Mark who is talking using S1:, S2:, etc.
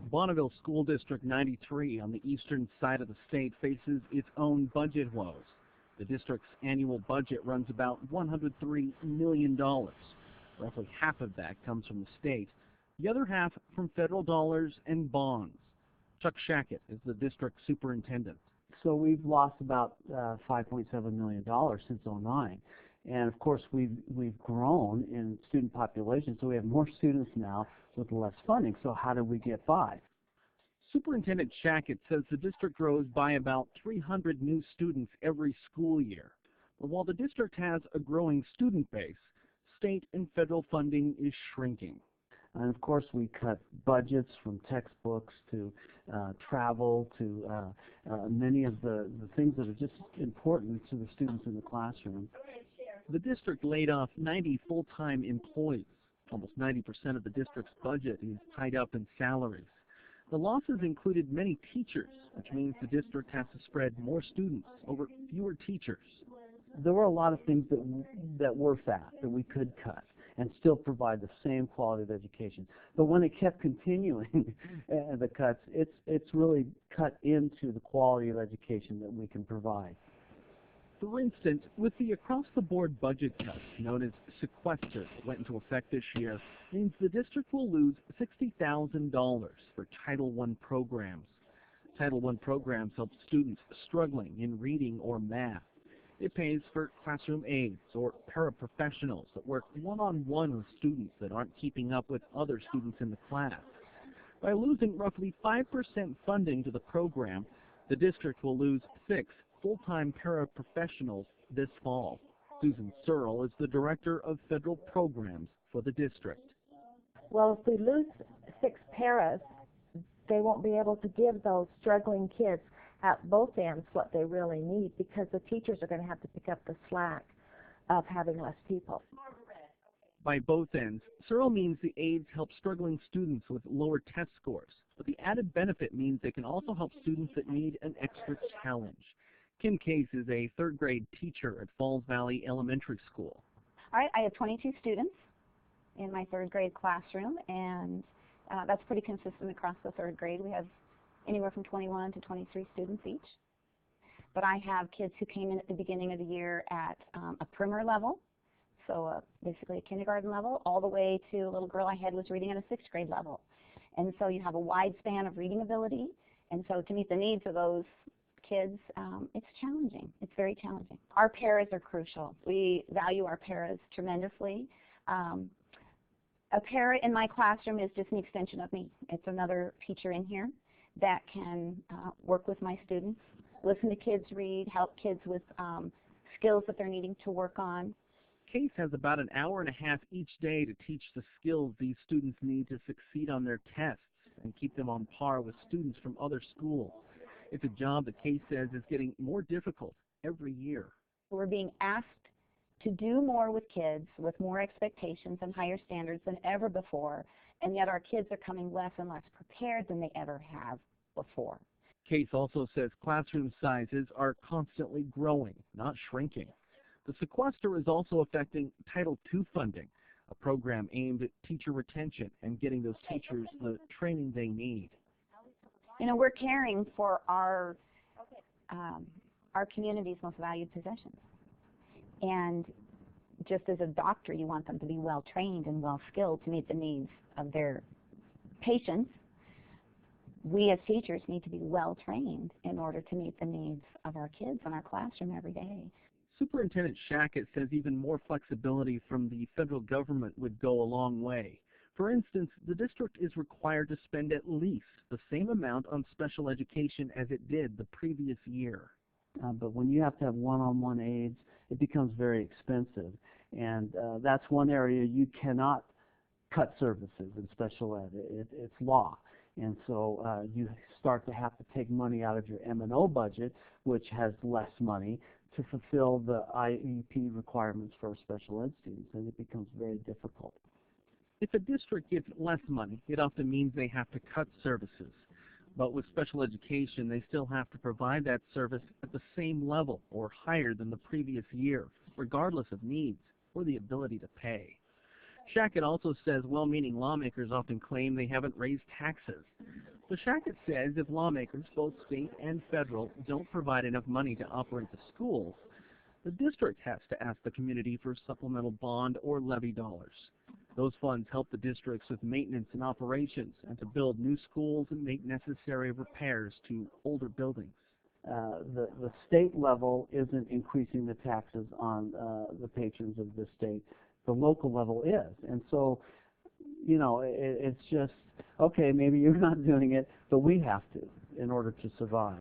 S1: Bonneville School District 93 on the eastern side of the state faces its own budget woes. The district's annual budget runs about $103 million. Roughly half of that comes from the state, the other half from federal dollars and bonds. Chuck Shackett is the district superintendent.
S2: So we've lost about $5.7 million since '09. And of course, we've grown in student population, so we have more students now with less funding. So how do we get by?
S1: Superintendent Shackett says the district grows by about 300 new students every school year. But while the district has a growing student base, state and federal funding is shrinking.
S2: And of course, we cut budgets from textbooks to travel to many of the things that are just important to the students in the classroom.
S1: The district laid off 90 full-time employees. Almost 90% of the district's budget is tied up in salaries. The losses included many teachers, which means the district has to spread more students over fewer teachers.
S2: There were a lot of things that were fat that we could cut and still provide the same quality of education. But when it kept continuing, the cuts, it's really cut into the quality of education that we can provide.
S1: For instance, with the across-the-board budget cuts known as sequester that went into effect this year, means the district will lose $60,000 for Title I programs. Title I programs help students struggling in reading or math. It pays for classroom aides or paraprofessionals that work one-on-one with students that aren't keeping up with other students in the class. By losing roughly 5% funding to the program, the district will lose 6 full-time paraprofessionals this fall. Susan Searle is the director of federal programs for the district.
S3: Well, if we lose 6 paras, they won't be able to give those struggling kids at both ends what they really need, because the teachers are going to have to pick up the slack of having less people.
S1: By both ends, Searle means the aides help struggling students with lower test scores, but the added benefit means they can also help students that need an extra challenge. Kim Case is a third-grade teacher at Falls Valley Elementary School.
S4: All right, I have 22 students in my third-grade classroom, and that's pretty consistent across the third grade. We have anywhere from 21 to 23 students each. But I have kids who came in at the beginning of the year at a primer level, so basically a kindergarten level, all the way to a little girl I had was reading at a 6th grade level. And so you have a wide span of reading ability, and so to meet the needs of those kids, it's challenging. It's very challenging. Our paras are crucial. We value our paras tremendously. A para in my classroom is just an extension of me. It's another teacher in here that can work with my students, listen to kids read, help kids with skills that they're needing to work on.
S1: Case has about an hour and a half each day to teach the skills these students need to succeed on their tests and keep them on par with students from other schools. It's a job that Case says is getting more difficult every year.
S4: We're being asked to do more with kids with more expectations and higher standards than ever before, and yet our kids are coming less and less prepared than they ever have before.
S1: Case also says classroom sizes are constantly growing, not shrinking. The sequester is also affecting Title II funding, a program aimed at teacher retention and getting those teachers the training they need.
S4: You know, we're caring for our community's most valued possessions. And just as a doctor, you want them to be well trained and well skilled to meet the needs of their patients. We as teachers need to be well trained in order to meet the needs of our kids in our classroom every day.
S1: Superintendent Shackett says even more flexibility from the federal government would go a long way. For instance, the district is required to spend at least the same amount on special education as it did the previous year.
S2: But when you have to have one-on-one aides, it becomes very expensive. And that's one area you cannot cut services in special ed. It's law. And so you start to have to take money out of your M&O budget, which has less money, to fulfill the IEP requirements for special ed students, and it becomes very difficult.
S1: If a district gets less money, it often means they have to cut services. But with special education, they still have to provide that service at the same level or higher than the previous year, regardless of needs or the ability to pay. Shackett also says well-meaning lawmakers often claim they haven't raised taxes. The Shackett says if lawmakers, both state and federal, don't provide enough money to operate the schools, the district has to ask the community for supplemental bond or levy dollars. Those funds help the districts with maintenance and operations and to build new schools and make necessary repairs to older buildings.
S2: The state level isn't increasing the taxes on the patrons of the state. The local level is. And so, you know, it's just, okay, maybe you're not doing it, but we have to in order to survive.